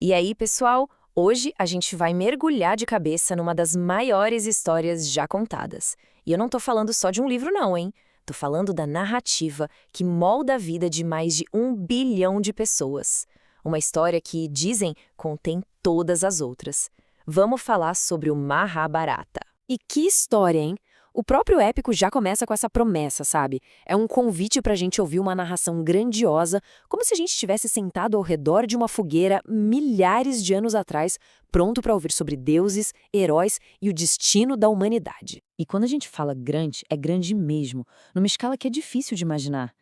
E aí, pessoal, hoje a gente vai mergulhar de cabeça numa das maiores histórias já contadas. E eu não tô falando só de um livro não, hein? Tô falando da narrativa que molda a vida de mais de 1 bilhão de pessoas. Uma história que, dizem, contém todas as outras. Vamos falar sobre o Mahabharata. E que história, hein? O próprio épico já começa com essa promessa, sabe? É um convite pra gente ouvir uma narração grandiosa, como se a gente estivesse sentado ao redor de uma fogueira milhares de anos atrás, pronto pra ouvir sobre deuses, heróis e o destino da humanidade. E quando a gente fala grande, é grande mesmo, numa escala que é difícil de imaginar.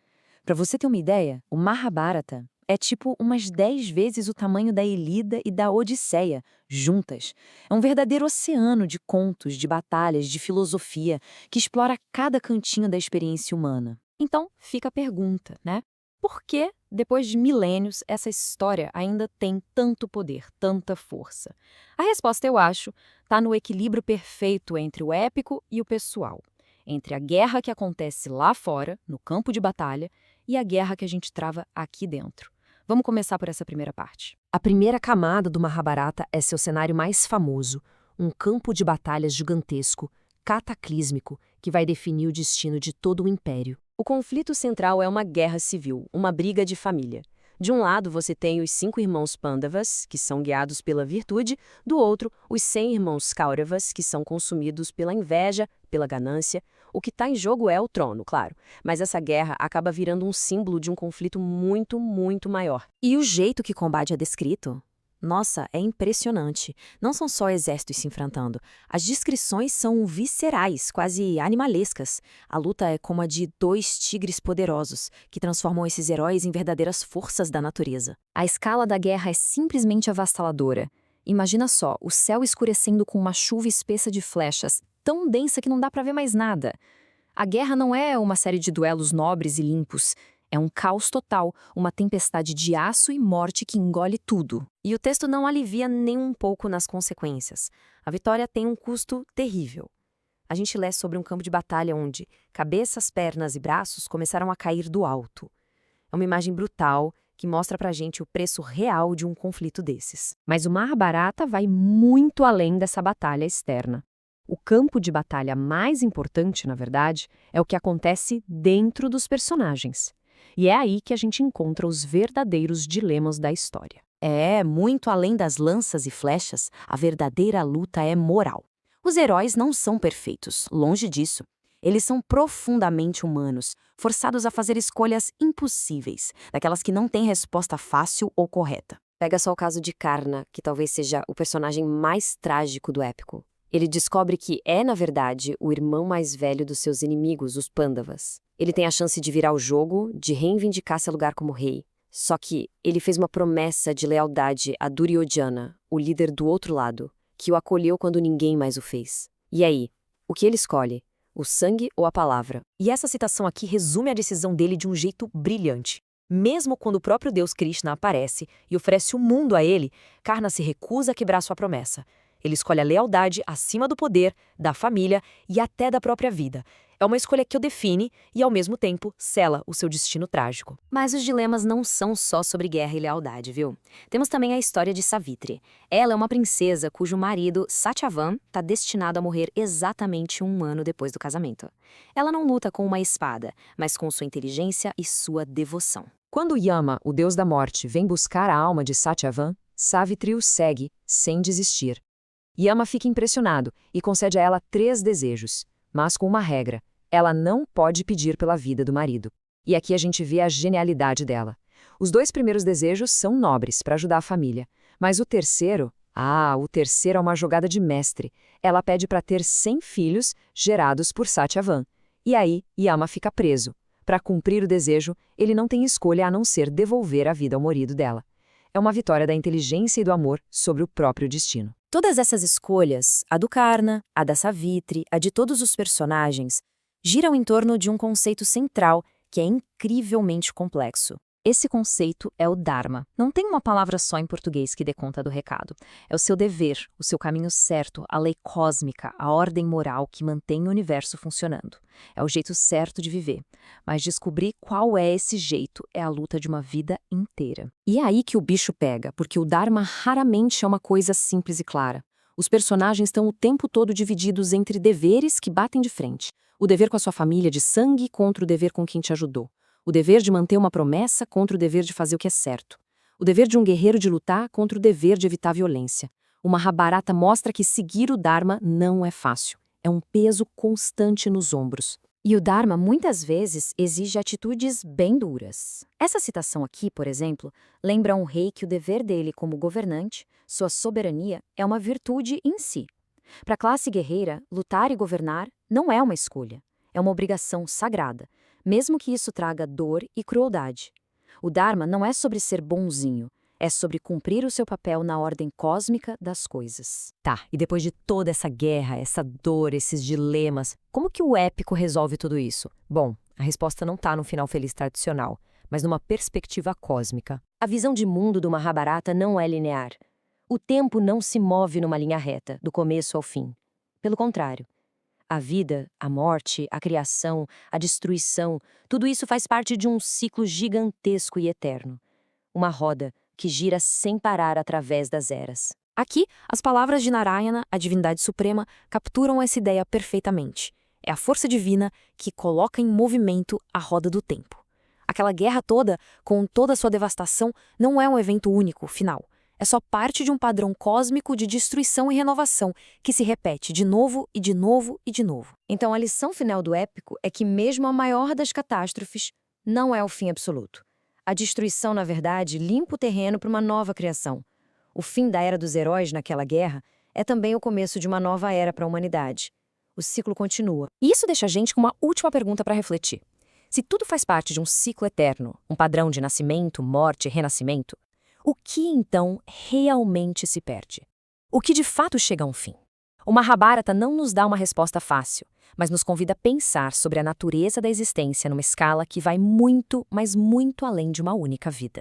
Para você ter uma ideia, o Mahabharata é tipo umas 10 vezes o tamanho da Ilíada e da Odisseia, juntas. É um verdadeiro oceano de contos, de batalhas, de filosofia, que explora cada cantinho da experiência humana. Então, fica a pergunta, né? Por que, depois de milênios, essa história ainda tem tanto poder, tanta força? A resposta, eu acho, está no equilíbrio perfeito entre o épico e o pessoal, entre a guerra que acontece lá fora, no campo de batalha, e a guerra que a gente trava aqui dentro. Vamos começar por essa primeira parte. A primeira camada do Mahabharata é seu cenário mais famoso, um campo de batalhas gigantesco, cataclísmico, que vai definir o destino de todo o império. O conflito central é uma guerra civil, uma briga de família. De um lado, você tem os 5 irmãos Pandavas, que são guiados pela virtude, do outro, os 100 irmãos Kauravas, que são consumidos pela inveja, pela ganância. O que está em jogo é o trono, claro, mas essa guerra acaba virando um símbolo de um conflito muito, muito maior. E o jeito que o combate é descrito? Nossa, é impressionante. Não são só exércitos se enfrentando. As descrições são viscerais, quase animalescas. A luta é como a de 2 tigres poderosos, que transformam esses heróis em verdadeiras forças da natureza. A escala da guerra é simplesmente avassaladora. Imagina só, o céu escurecendo com uma chuva espessa de flechas, tão densa que não dá pra ver mais nada. A guerra não é uma série de duelos nobres e limpos. É um caos total, uma tempestade de aço e morte que engole tudo. E o texto não alivia nem um pouco nas consequências. A vitória tem um custo terrível. A gente lê sobre um campo de batalha onde cabeças, pernas e braços começaram a cair do alto. É uma imagem brutal que mostra pra gente o preço real de um conflito desses. Mas o Mahabharata vai muito além dessa batalha externa. O campo de batalha mais importante, na verdade, é o que acontece dentro dos personagens. E é aí que a gente encontra os verdadeiros dilemas da história. É, muito além das lanças e flechas, a verdadeira luta é moral. Os heróis não são perfeitos, longe disso. Eles são profundamente humanos, forçados a fazer escolhas impossíveis, daquelas que não têm resposta fácil ou correta. Pega só o caso de Karna, que talvez seja o personagem mais trágico do épico. Ele descobre que é, na verdade, o irmão mais velho dos seus inimigos, os Pandavas. Ele tem a chance de virar o jogo, de reivindicar seu lugar como rei. Só que ele fez uma promessa de lealdade a Duryodhana, o líder do outro lado, que o acolheu quando ninguém mais o fez. E aí, o que ele escolhe? O sangue ou a palavra? E essa citação aqui resume a decisão dele de um jeito brilhante. Mesmo quando o próprio Deus Krishna aparece e oferece o mundo a ele, Karna se recusa a quebrar sua promessa. Ele escolhe a lealdade acima do poder, da família e até da própria vida. É uma escolha que o define e, ao mesmo tempo, sela o seu destino trágico. Mas os dilemas não são só sobre guerra e lealdade, viu? Temos também a história de Savitri. Ela é uma princesa cujo marido, Satyavan, está destinado a morrer exatamente 1 ano depois do casamento. Ela não luta com uma espada, mas com sua inteligência e sua devoção. Quando Yama, o deus da morte, vem buscar a alma de Satyavan, Savitri o segue, sem desistir. Yama fica impressionado e concede a ela 3 desejos, mas com uma regra: ela não pode pedir pela vida do marido. E aqui a gente vê a genialidade dela. Os 2 primeiros desejos são nobres para ajudar a família, mas o terceiro é uma jogada de mestre. Ela pede para ter 100 filhos gerados por Satyavan. E aí, Yama fica preso. Para cumprir o desejo, ele não tem escolha a não ser devolver a vida ao marido dela. É uma vitória da inteligência e do amor sobre o próprio destino. Todas essas escolhas, a do Karna, a da Savitri, a de todos os personagens, giram em torno de um conceito central que é incrivelmente complexo. Esse conceito é o Dharma. Não tem uma palavra só em português que dê conta do recado. É o seu dever, o seu caminho certo, a lei cósmica, a ordem moral que mantém o universo funcionando. É o jeito certo de viver. Mas descobrir qual é esse jeito é a luta de uma vida inteira. E é aí que o bicho pega, porque o Dharma raramente é uma coisa simples e clara. Os personagens estão o tempo todo divididos entre deveres que batem de frente. O dever com a sua família de sangue contra o dever com quem te ajudou. O dever de manter uma promessa contra o dever de fazer o que é certo. O dever de um guerreiro de lutar contra o dever de evitar violência. O Mahabharata mostra que seguir o Dharma não é fácil. É um peso constante nos ombros. E o Dharma muitas vezes exige atitudes bem duras. Essa citação aqui, por exemplo, lembra um rei que o dever dele como governante, sua soberania, é uma virtude em si. Para a classe guerreira, lutar e governar não é uma escolha, é uma obrigação sagrada, mesmo que isso traga dor e crueldade. O Dharma não é sobre ser bonzinho, é sobre cumprir o seu papel na ordem cósmica das coisas. Tá, e depois de toda essa guerra, essa dor, esses dilemas, como que o épico resolve tudo isso? Bom, a resposta não está no final feliz tradicional, mas numa perspectiva cósmica. A visão de mundo do Mahabharata não é linear. O tempo não se move numa linha reta, do começo ao fim. Pelo contrário. A vida, a morte, a criação, a destruição, tudo isso faz parte de um ciclo gigantesco e eterno. Uma roda que gira sem parar através das eras. Aqui, as palavras de Narayana, a divindade suprema, capturam essa ideia perfeitamente. É a força divina que coloca em movimento a roda do tempo. Aquela guerra toda, com toda a sua devastação, não é um evento único, final. É só parte de um padrão cósmico de destruição e renovação, que se repete de novo e de novo e de novo. Então a lição final do épico é que mesmo a maior das catástrofes não é o fim absoluto. A destruição, na verdade, limpa o terreno para uma nova criação. O fim da era dos heróis naquela guerra é também o começo de uma nova era para a humanidade. O ciclo continua. E isso deixa a gente com uma última pergunta para refletir. Se tudo faz parte de um ciclo eterno, um padrão de nascimento, morte e renascimento, o que, então, realmente se perde? O que de fato chega a um fim? O Mahabharata não nos dá uma resposta fácil, mas nos convida a pensar sobre a natureza da existência numa escala que vai muito, mas muito além de uma única vida.